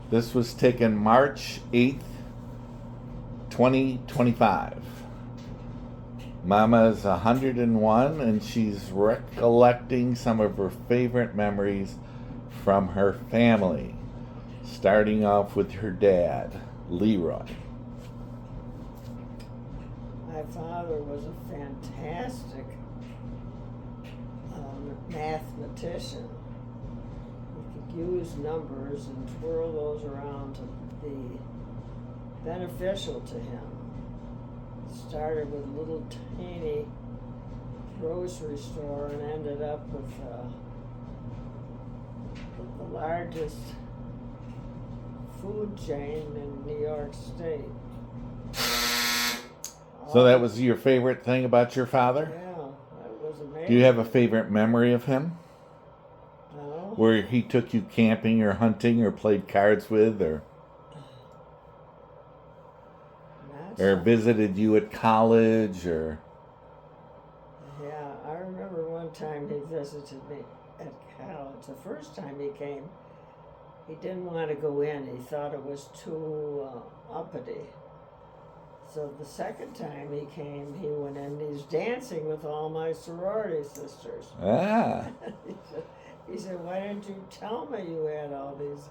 This was taken March 8th, 2025. Mama is 101 and she's recollecting some of her favorite memories from her family, starting off with her dad, Leroy. My father was a fantastic mathematician. He could use numbers and twirl those around to be beneficial to him. Started with a little tiny grocery store and ended up with the largest food chain in New York State. So that was your favorite thing about your father? Yeah, that was amazing. Do you have a favorite memory of him? No. Where he took you camping or hunting or played cards with or visited you at college or... Yeah, I remember one time he visited me at college. The first time he came, he didn't want to go in. He thought it was too uppity. So the second time he came, he went in. He's dancing with all my sorority sisters. Ah. He said, "Why didn't you tell me you had all these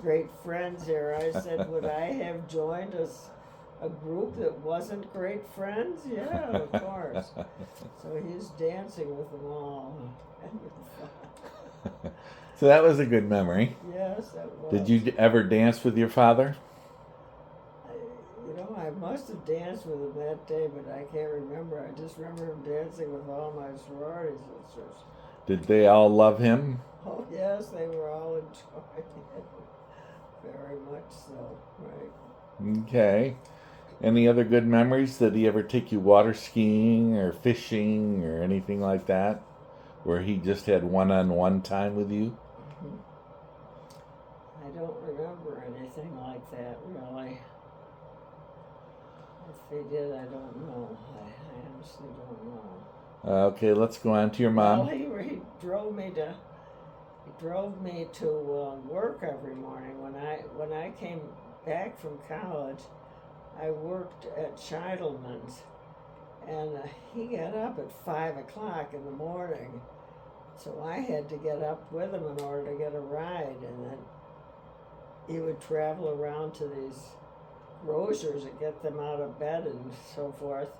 great friends here?" I said, "Would I have joined a group that wasn't great friends?" Yeah, of course. So he's dancing with them all. So that was a good memory. Yes, that was. Did you ever dance with your father? I must have danced with him that day, but I can't remember. I just remember him dancing with all my sorority sisters. Did they all love him? Oh, yes, they were all enjoying it. Very much so, right. Okay. Any other good memories? Did he ever take you water skiing or fishing or anything like that? Where he just had one-on-one time with you? Mm-hmm. I don't remember anything like that, really. If they did, I don't know. I honestly don't know. Okay, let's go on to your mom. Well, he drove me to work every morning. When I came back from college, I worked at Scheidelman's, and he got up at 5 o'clock in the morning, so I had to get up with him in order to get a ride, and then he would travel around to these grocers and get them out of bed and so forth.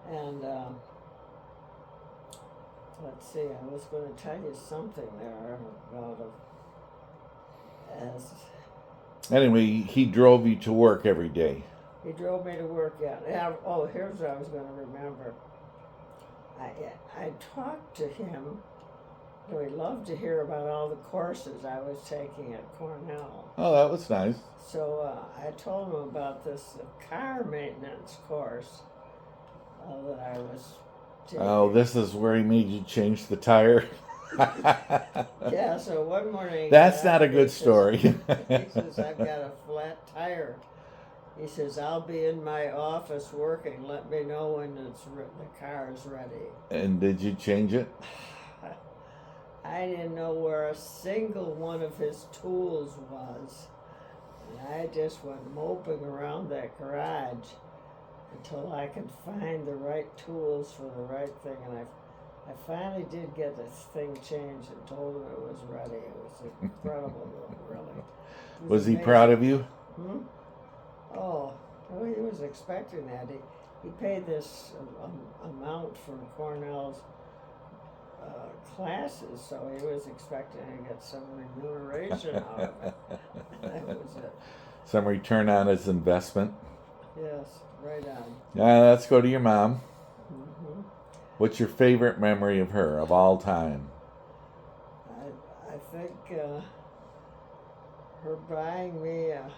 And let's see, I was going to tell you something there about Anyway, he drove you to work every day. He drove me to work, yeah. Here's what I was going to remember. I talked to him. He loved to hear about all the courses I was taking at Cornell. Oh, that was nice. So I told him about this car maintenance course that I was taking. Oh, this is where he made you change the tire? Yeah, so one morning... That's not a good story. He says, "I've got a flat tire." He says, "I'll be in my office working. Let me know when the car is ready." And did you change it? I didn't know where a single one of his tools was. And I just went moping around that garage until I could find the right tools for the right thing. And I finally did get this thing changed and told him it was ready. It was incredible, really. Was he proud of you? Oh, well, he was expecting that. He paid this amount for Cornell's classes, so he was expecting to get some remuneration out of it. That was it. Some return on his investment. Yes, right on. Let's go to your mom. Mm-hmm. What's your favorite memory of her of all time? I think her buying me a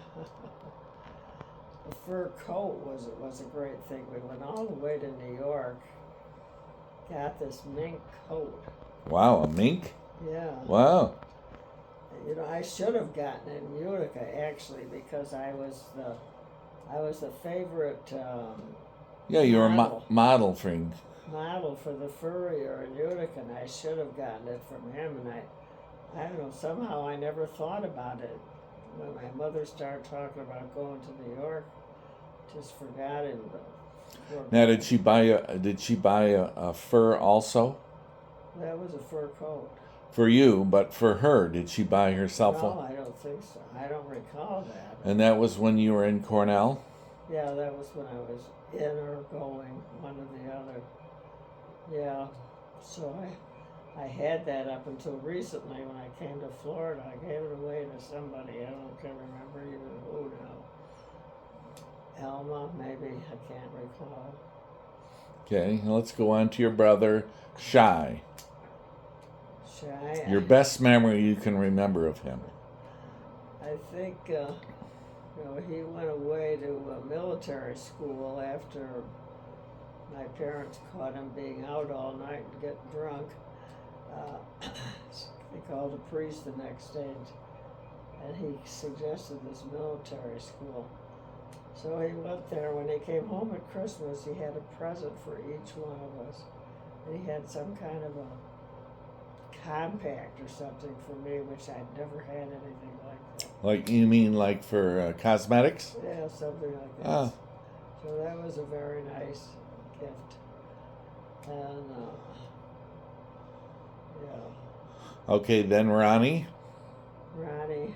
fur coat was a great thing. We went all the way to New York, got this mink coat. Wow, a mink? Yeah. Wow. I should have gotten it in Utica actually, because I was the favorite. You were model for him. Model for the Furrier in Utica, and I should have gotten it from him. And I don't know. Somehow I never thought about it when my mother started talking about going to New York, just forgot him. Now, did she buy a fur also That was a fur coat. for you? But for her, did she buy herself No, one? I don't think so. I don't recall that. And that was when you were in Cornell. Yeah, that was when I was in or going, one or the other. Yeah, so I had that up until recently when I came to Florida. I gave it away to somebody. I can't remember even who now. Alma, maybe. I can't recall. Okay, let's go on to your brother, Shy. Shy. Your best memory you can remember of him. I think, he went away to a military school after my parents caught him being out all night and getting drunk. They called a priest the next day, and he suggested this military school. So he went there. When he came home at Christmas, he had a present for each one of us. And he had some kind of a compact or something for me, which I'd never had anything like that. Like, you mean like for cosmetics? Yeah, something like that. Oh. So that was a very nice gift. And, yeah. Okay, then Ronnie. Ronnie,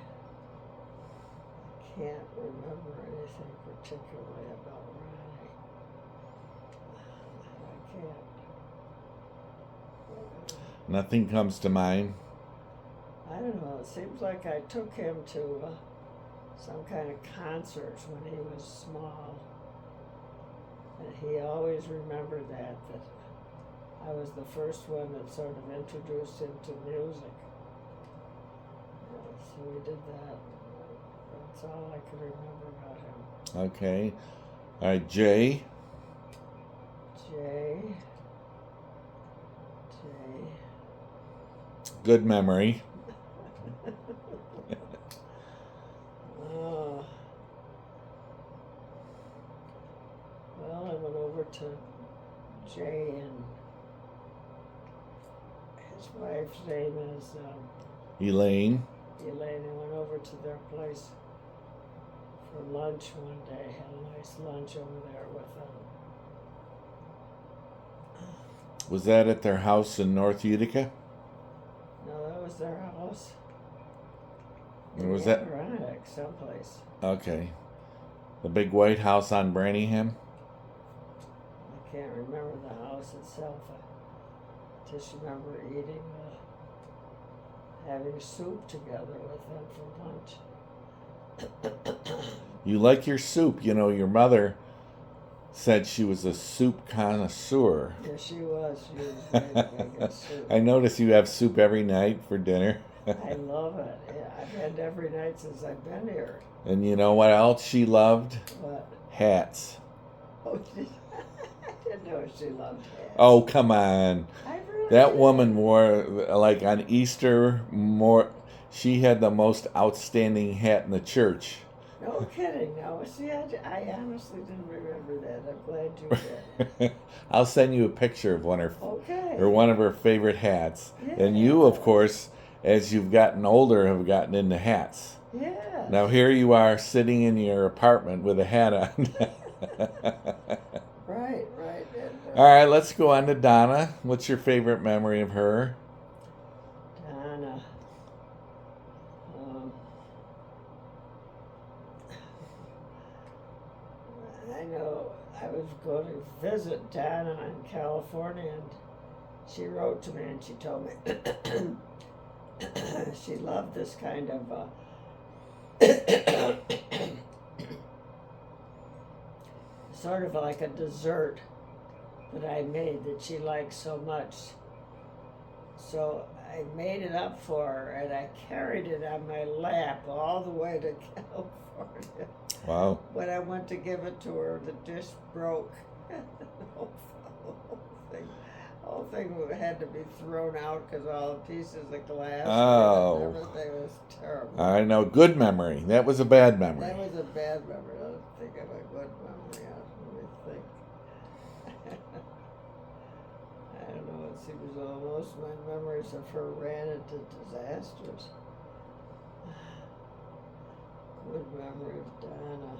I can't remember anything particularly about Ronnie. I can't. Nothing comes to mind. I don't know. It seems like I took him to some kind of concerts when he was small. And he always remembered that I was the first one that sort of introduced him to music. So we did that. That's all I can remember about him. Okay. All right, Jay. Jay. Good memory. Oh. Well, I went over to Jay, and his wife's name is Elaine. Elaine. I went over to their place for lunch one day. Had a nice lunch over there with them. Was that at their house in North Utica? No, that was their house. Or was in that? Adirondack, someplace. Okay. The big white house on Branningham? I can't remember the house itself. I just remember eating, having soup together with them for lunch. You like your soup. You know, your mother said she was a soup connoisseur. Yeah, she was. She was very big in soup. I notice you have soup every night for dinner. I love it. Yeah, I've had it every night since I've been here. And you know what else she loved? What? Hats. Oh, I didn't know she loved hats. Oh, come on. I really That did. woman wore, like on Easter, she had the most outstanding hat in the church. No kidding. No, see, I honestly didn't remember that. I'm glad you did. I'll send you a picture of one Okay. or one of her favorite hats. Yeah. And you, of course, as you've gotten older, have gotten into hats. Yeah. Now here you are sitting in your apartment with a hat on. Right. All right, let's go on to Donna. What's your favorite memory of her? Donna. I know I was going to visit Donna in California, and she wrote to me and she told me she loved this kind of sort of like a dessert that I made that she liked so much. So I made it up for her, and I carried it on my lap all the way to California. Wow. When I went to give it to her, the dish broke. The whole thing had to be thrown out because all the pieces of glass Oh. and everything was terrible. I know. Good memory. That was a bad memory. That was a bad memory. I don't think of a good memory. Let me think. I don't know. It seems most of my memories of her ran into disasters. good memory of Donna.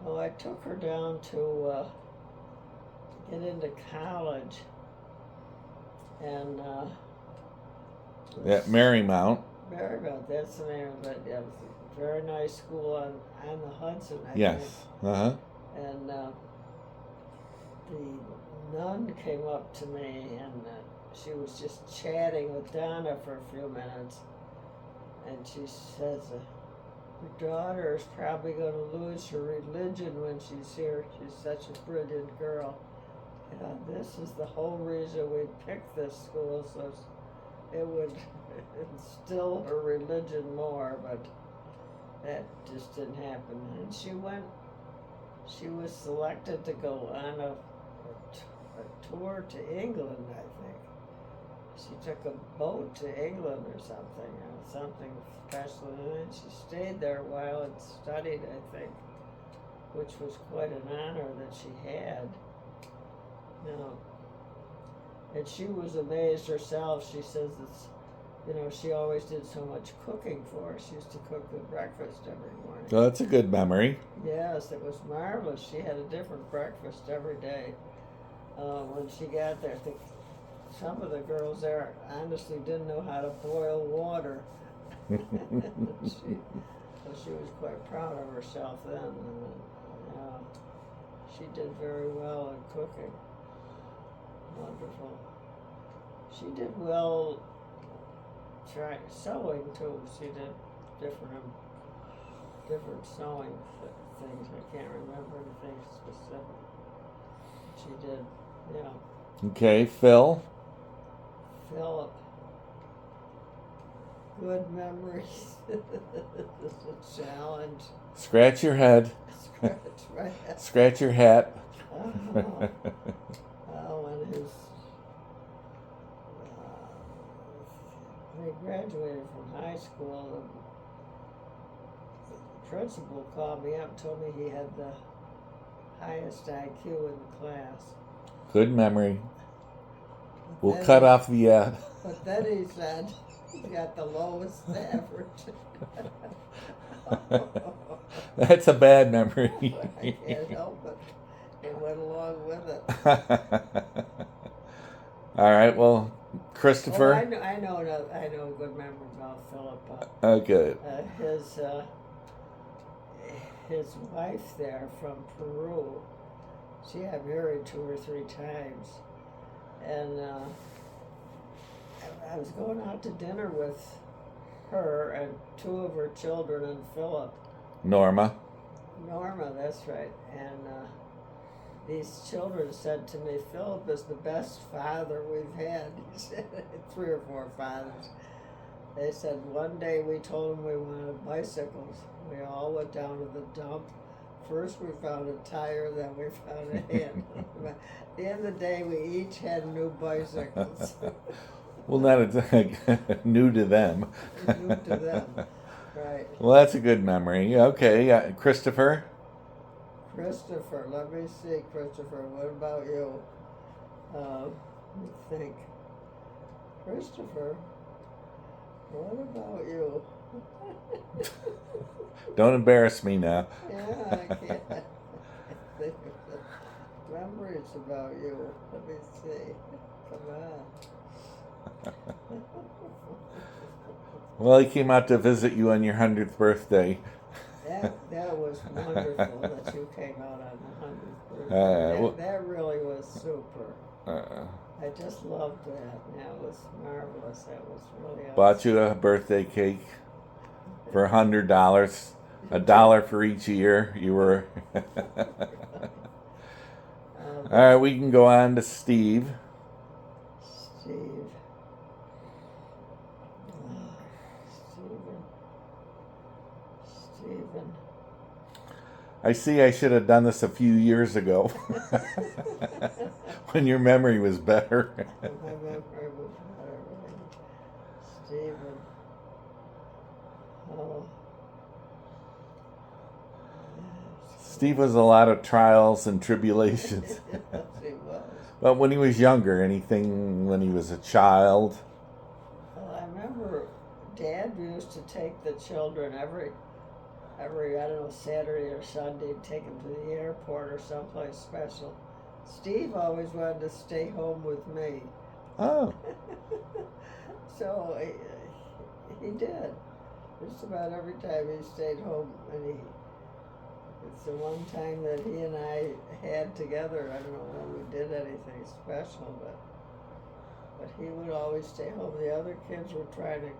Well, I took her down to get into college, and At Marymount. Marymount, that's the name of it. Yeah, it was a very nice school on the Hudson, I think. Yes. Uh-huh. And the nun came up to me, and she was just chatting with Donna for a few minutes, and she says, your daughter is probably going to lose her religion when she's here. She's such a brilliant girl. This is the whole reason we picked this school, so it would instill her religion more, but that just didn't happen. And she was selected to go on a tour to England, I think. She took a boat to England or something special, and then she stayed there a while and studied, I think, which was quite an honor that she had. And she was amazed herself. She says it's, she always did so much cooking for us. She used to cook the breakfast every morning. So that's a good memory. Yes, it was marvelous. She had a different breakfast every day. When she got there, I think some of the girls there honestly didn't know how to boil water. She was quite proud of herself then. She did very well in cooking. Wonderful. She did well sewing too. She did different sewing things. I can't remember anything specific. She did, yeah. Okay, Phil. Philip. Good memories. This is a challenge. Scratch your head. Scratch my head. Scratch your hat. When he graduated from high school, the principal called me up and told me he had the highest IQ in the class. Good memory. We'll Then cut off the But then he said he got the lowest average. That's a bad memory. I can't help it. It went along with it. All right. Well, Christopher. Oh, I know a good memory about Philip. Oh, good. His wife there from Peru, she got married 2 or 3 times, and I was going out to dinner with her and 2 of her children and Philip. Norma, that's right. And these children said to me, Philip is the best father we've had. He said, 3 or 4 fathers. They said one day we told them we wanted bicycles. We all went down to the dump. First we found a tire, then we found a handle. At the end of the day, we each had new bicycles. well, not new to them. New to them, right. Well, that's a good memory. Okay, Christopher. Christopher, let me see, Christopher, what about you? Let me think. Christopher, what about you? Don't embarrass me now. Yeah, I can't think of the memories about you. Let me see. Come on. Well, he came out to visit you on your 100th birthday. That was wonderful that you came out on the 100th birthday. That really was super. I just loved that. That was marvelous. That was really awesome. Bought you a birthday cake for $100, $1 for each year. You were. All right, we can go on to Steve. Stephen. I see I should have done this a few years ago when your memory was better. My memory was better, right? Stephen. Oh. Steve was a lot of trials and tribulations. Yes, he was. But when he was younger, anything when he was a child? Well, I remember Dad used to take the children every every, I don't know, Saturday or Sunday, take him to the airport or someplace special. Steve always wanted to stay home with me. Oh, So he did. Just about every time he stayed home, and it's the one time that he and I had together. I don't know when we did anything special, but he would always stay home. The other kids were trying to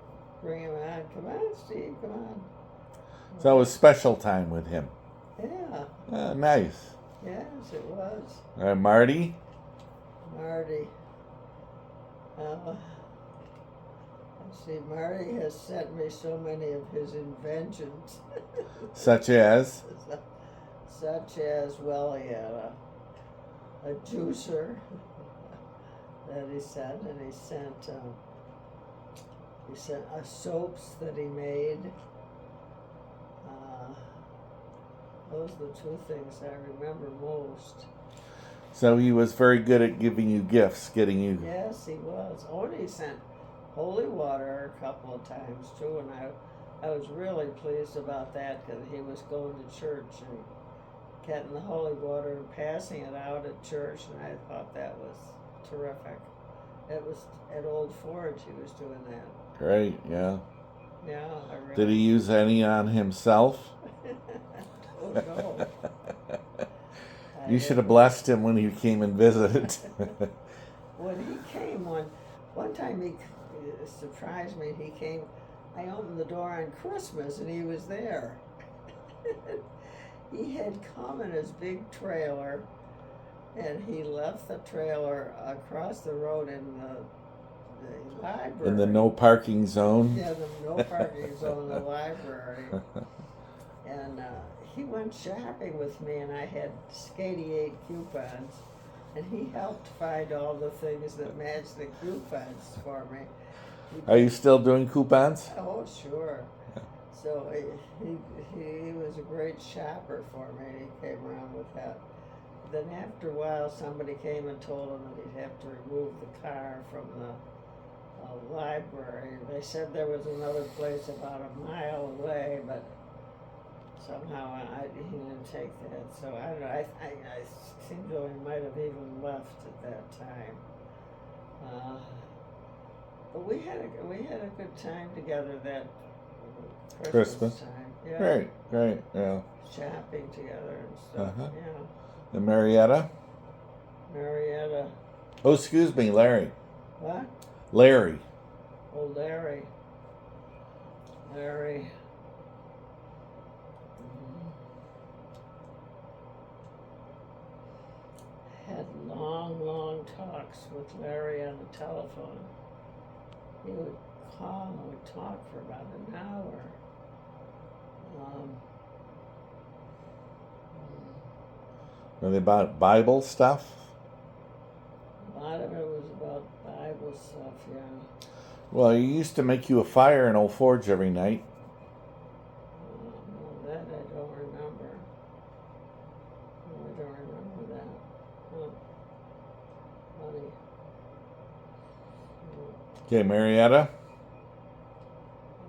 bring him on. Come on, Steve, come on. so it was special time with him. Yeah, Nice. yes, it was. Marty? Marty. Let's see, Marty has sent me so many of his inventions. Such as? Such as, well, he had a juicer that he sent, and he sent soaps that he made. Those are the two things I remember most. So he was very good at giving you gifts, getting you. Yes, he was. Oh, and he sent holy water a couple of times too, and I was really pleased about that because he was going to church and getting the holy water and passing it out at church, and I thought that was terrific. It was at Old Forge he was doing that. Great, yeah. Yeah, I really. Did he use any on himself? Oh no. You should have blessed him when he came and visited. When he came one time, he surprised me. He came. I opened the door on Christmas, and he was there. He had come in his big trailer, and he left the trailer across the road in the library. In the no parking zone? Yeah, the no parking zone in the library. And he went shopping with me, and I had Skady 8 coupons, and he helped find all the things that matched the coupons for me. Are you still doing coupons? Oh, sure. So he was a great shopper for me. He came around with that. Then after a while, somebody came and told him that he'd have to remove the car from the library. They said there was another place about a mile away, but somehow he didn't take that. So I don't know. I think though he might have even left at that time. But we had a good time together that Christmas time. Yeah. Great, yeah. Shopping together and stuff. Uh-huh. Yeah. And Marietta? Marietta. Oh, excuse me, Larry. What? Larry. Oh, Larry. Larry. Had long talks with Larry on the telephone. He would call and we'd talk for about an hour. Were they about Bible stuff? A lot of it was about Bible stuff, yeah. Well, he used to make you a fire in Old Forge every night. No, that I don't remember. No, I don't remember that. Oh, funny. Okay, Marietta?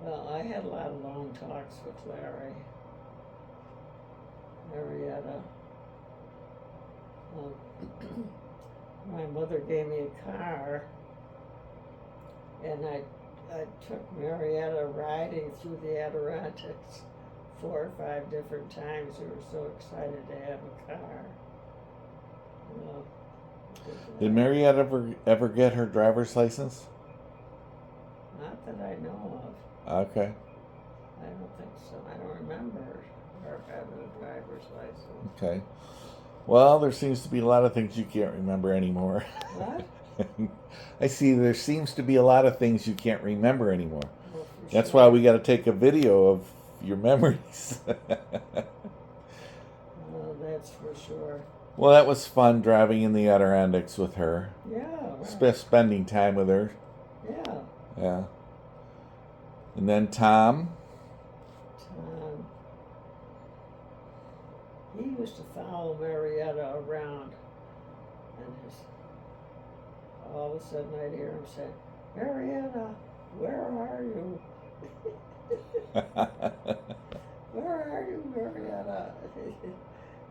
Well, I had a lot of long talks with Larry. Marietta. My mother gave me a car, and I took Marietta riding through the Adirondacks 4 or 5 different times. We were so excited to have a car. Did Marietta ever get her driver's license? Not that I know of. Okay. I don't think so. I don't remember her having a driver's license. Okay. Well, there seems to be a lot of things you can't remember anymore. What? I see there seems to be a lot of things you can't remember anymore. Well, That's sure. why we got to take a video of your memories. Oh, that's for sure. Well, that was fun driving in the Adirondacks with her. Yeah. Right. Spending time with her. Yeah. Yeah. And then Tom. He used to follow Marietta around, and all of a sudden I'd hear him say, "Marietta, where are you? Where are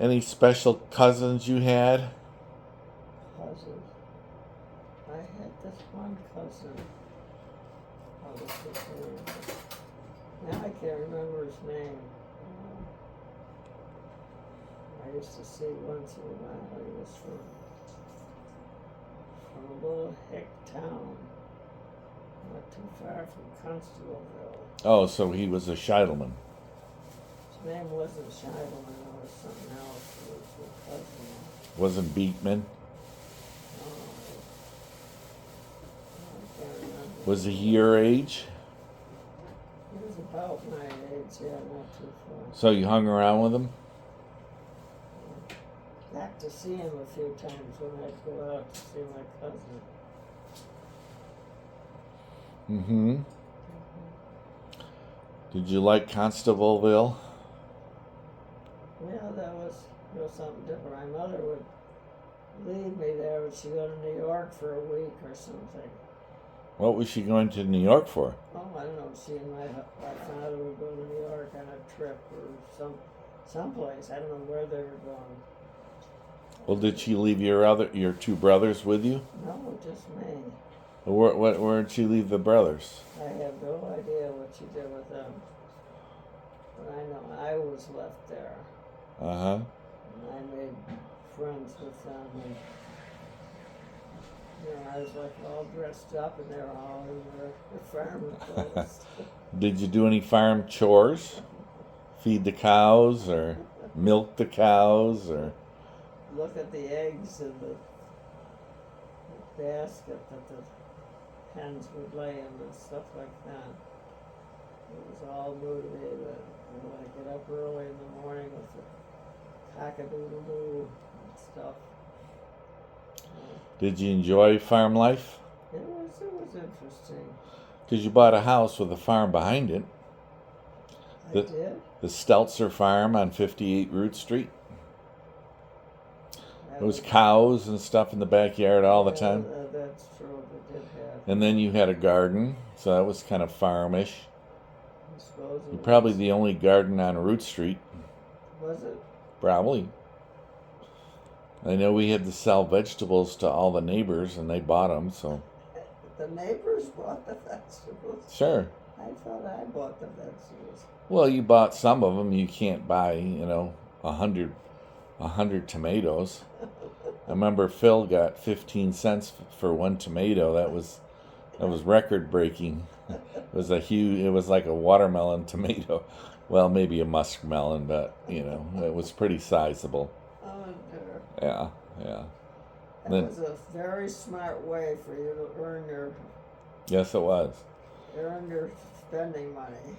Any special cousins you had? Cousins. I had this one cousin. What was his name? Now I can't remember his name. I used to see once in a while. He was from a little hick town, not too far from Constableville. Oh, so he was a Scheidelman. His name wasn't Scheidelman, it was something else. It was a cousin. Wasn't Beekman? I can't remember. Was he your age? He was about my age, yeah, not too far. So you hung around with him? Got to see him a few times when I'd go out to see my cousin. Mm-hmm. Did you like Constableville? Yeah, that was something different. My mother would leave me there, but she'd go to New York for a week or something. What was she going to New York for? Oh, I don't know. She and my father would go to New York on a trip or someplace. I don't know where they were going. Well, did she leave your two brothers with you? No, just me. Where did she leave the brothers? I have no idea what she did with them. But I know I was left there. Uh-huh. And I made friends with them. And, I was like all dressed up and they were all in their farmer clothes. Did you do any farm chores? Feed the cows or milk the cows or... Look at the eggs in the basket that the hens would lay in and stuff like that. It was all new to me that I get up early in the morning with the cock-a-doodle-doo and stuff. Did you enjoy farm life? It was interesting. Because you bought a house with a farm behind it. I did. The Stelzer farm on 58 Root Street. There was cows and stuff in the backyard all the time. That's true, they did have. And then you had a garden, so that was kind of farmish. I suppose it You're probably was. the only garden on Root Street. Was it? Probably. I know we had to sell vegetables to all the neighbors, and they bought them, so... The neighbors bought the vegetables? Sure. I thought I bought the vegetables. Well, you bought some of them. You can't buy, 100 tomatoes. I remember Phil got 15 cents for one tomato. That was record breaking. It was like a watermelon tomato. Well, maybe a muskmelon, but it was pretty sizable. Oh, dear. Yeah. That Then- was a very smart way for you to earn Yes, it was. your spending money.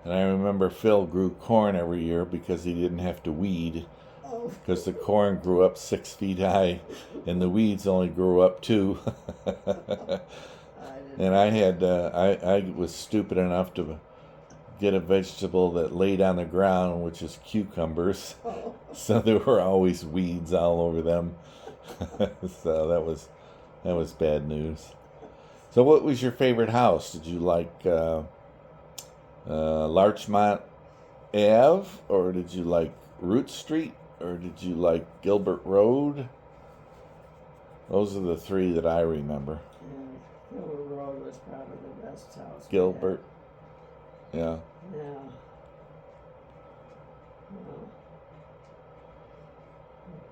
And I remember Phil grew corn every year because he didn't have to weed. Oh, Because the corn grew up 6 feet high, and the weeds only grew up 2. I didn't. And I was stupid enough to get a vegetable that laid on the ground, which is cucumbers. Oh, So there were always weeds all over them. So that was bad news. So what was your favorite house? Did you like Larchmont Ave, or did you like Root Street, or did you like Gilbert Road? Those are the 3 that I remember. and Gilbert Road was probably the best house. we Gilbert. Yeah. had. Yeah.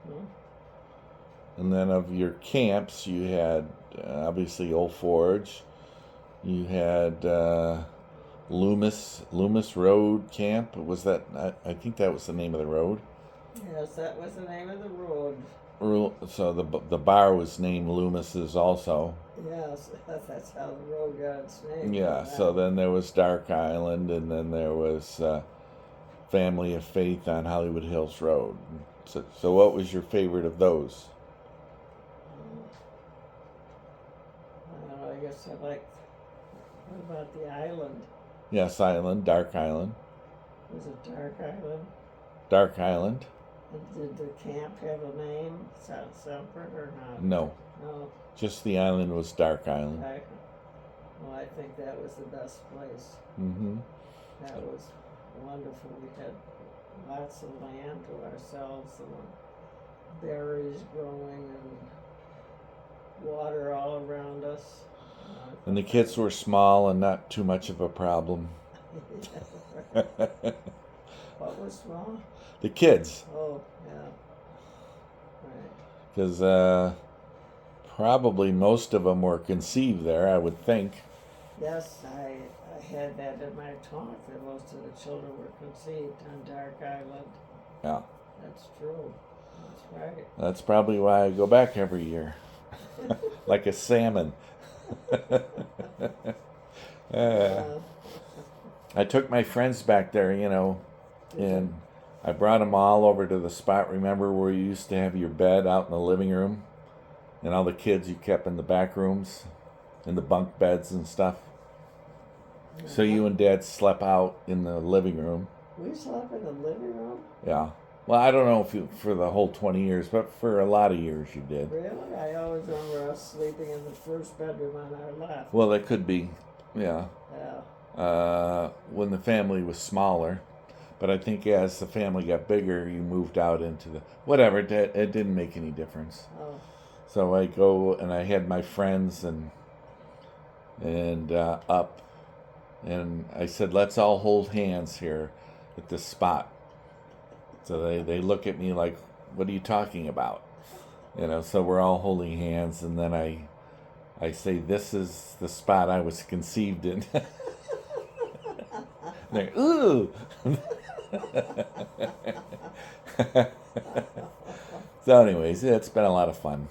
Mhm. And then of your camps, you had obviously Old Forge. You had Loomis Road Camp. Was that? I think that was the name of the road. Yes, that was the name of the road. So the bar was named Loomis's also. Yes, that's how the road got its name. Yeah. So then there was Dark Island, and then there was Family of Faith on Hollywood Hills Road. So what was your favorite of those? I guess I like. What about the island? Yes, Island, Dark Island, Was it Dark Island? Dark Island. And did the camp have a name separate or not? No, No. just the island was Dark Island. I think that was the best place. Mm-hmm. That was wonderful. We had lots of land to ourselves and berries growing and water all around us. And the kids were small and not too much of a problem. What was small? The kids, Oh, yeah. Right. because probably most of them were conceived there, I would think. Yes, I had that in my talk that most of the children were conceived on Dark Island. Yeah, That's true. That's right. that's probably why I go back every year, like a salmon. Uh, I took my friends back there, and I brought them all over to the spot. Remember where you used to have your bed out in the living room, and all the kids you kept in the back rooms, in the bunk beds and stuff. So you and Dad slept out in the living room. we slept in the living room? Yeah. Well, I don't know if you for the whole 20 years, but for a lot of years you did. Really? I always remember us sleeping in the first bedroom on our left. Well, that could be, yeah. Yeah. When the family was smaller. But I think as the family got bigger, you moved out into the whatever. It didn't make any difference. Oh, So I go and I had my friends and up, and I said, let's all hold hands here at this spot. So they look at me like, what are you talking about? So we're all holding hands, and then I say, this is the spot I was conceived in. They're, ooh. So anyways, yeah, it's been a lot of fun.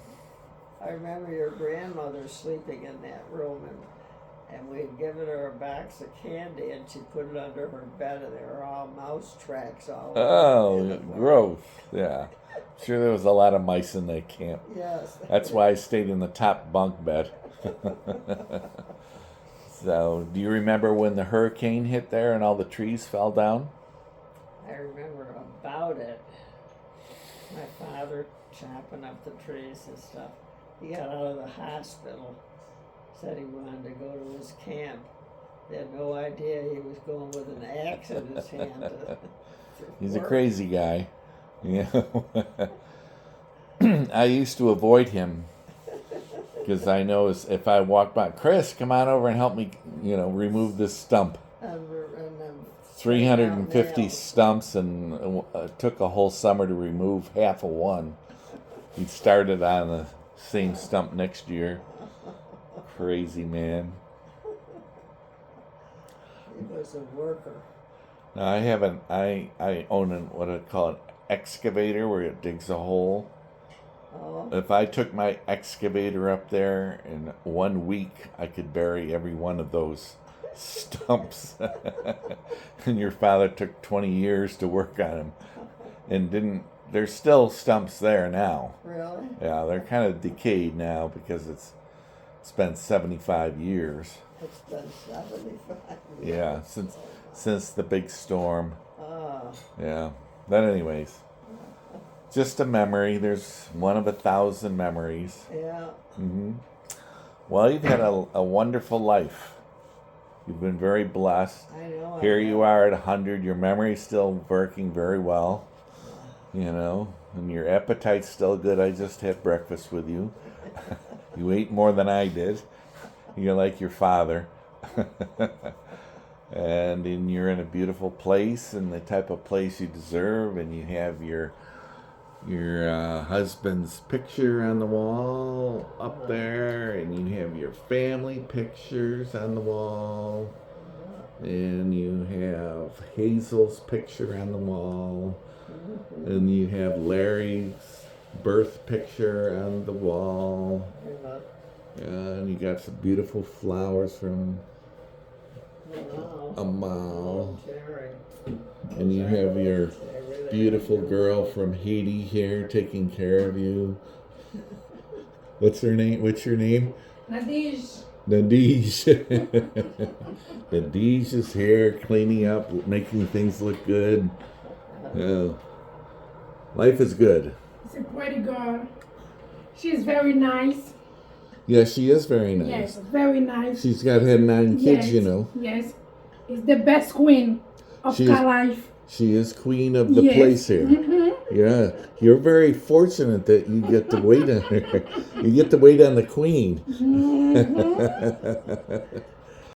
I remember your grandmother sleeping in that room, and we'd given her a box of candy, and she put it under her bed, and there were all mouse tracks all Oh, over. gross. Yeah. Sure there was a lot of mice in that camp. Yes. That's why I stayed in the top bunk bed. So, do you remember when the hurricane hit there and all the trees fell down? I remember about it. My father chopping up the trees and stuff. He got out of the hospital, said he wanted to go to his camp. They had no idea he was going with an axe in his hand. To He's a work. crazy guy. I used to avoid him because I know if I walk by, Chris, come on over and help me, remove this stump. And 350 nails. stumps, and it took a whole summer to remove half of one. He started on the same stump next year. Crazy man. He was a worker. Now I haven't. I own what I call an excavator where it digs a hole. Oh, If I took my excavator up there in 1 week, I could bury every one of those stumps. And your father took 20 years to work on them, and didn't. There's still stumps there now. really? Yeah, they're kind of decayed now because it's been 75 years. It's been 75 years. Yeah, since the big storm. Oh, Yeah. But anyways, just a memory. There's one of 1,000 memories. yeah. Well, you've had a wonderful life. You've been very blessed. I know. Here you are at 100. Your memory's still working very well. And your appetite's still good. I just had breakfast with you. You ate more than I did. You're like your father. And you're in a beautiful place, and the type of place you deserve, and you have your husband's picture on the wall up there, and you have your family pictures on the wall, and you have Hazel's picture on the wall, and you have Larry's birth picture on the wall, and you got some beautiful flowers from a mall, and you have your beautiful girl from Haiti here taking care of you. What's her name? What's your name? Nadij. Nadij. Nadij is here cleaning up, making things look good. Yeah. Life is good. It's a pretty girl. She's very nice. Yeah, she is very nice. Yes, very nice. She's had 9 kids, Yes, you know. Yes. It's the best queen of She is- Car Life. She is queen of the Yes. place here. Yeah, you're very fortunate that you get to wait on her. You get to wait on the queen.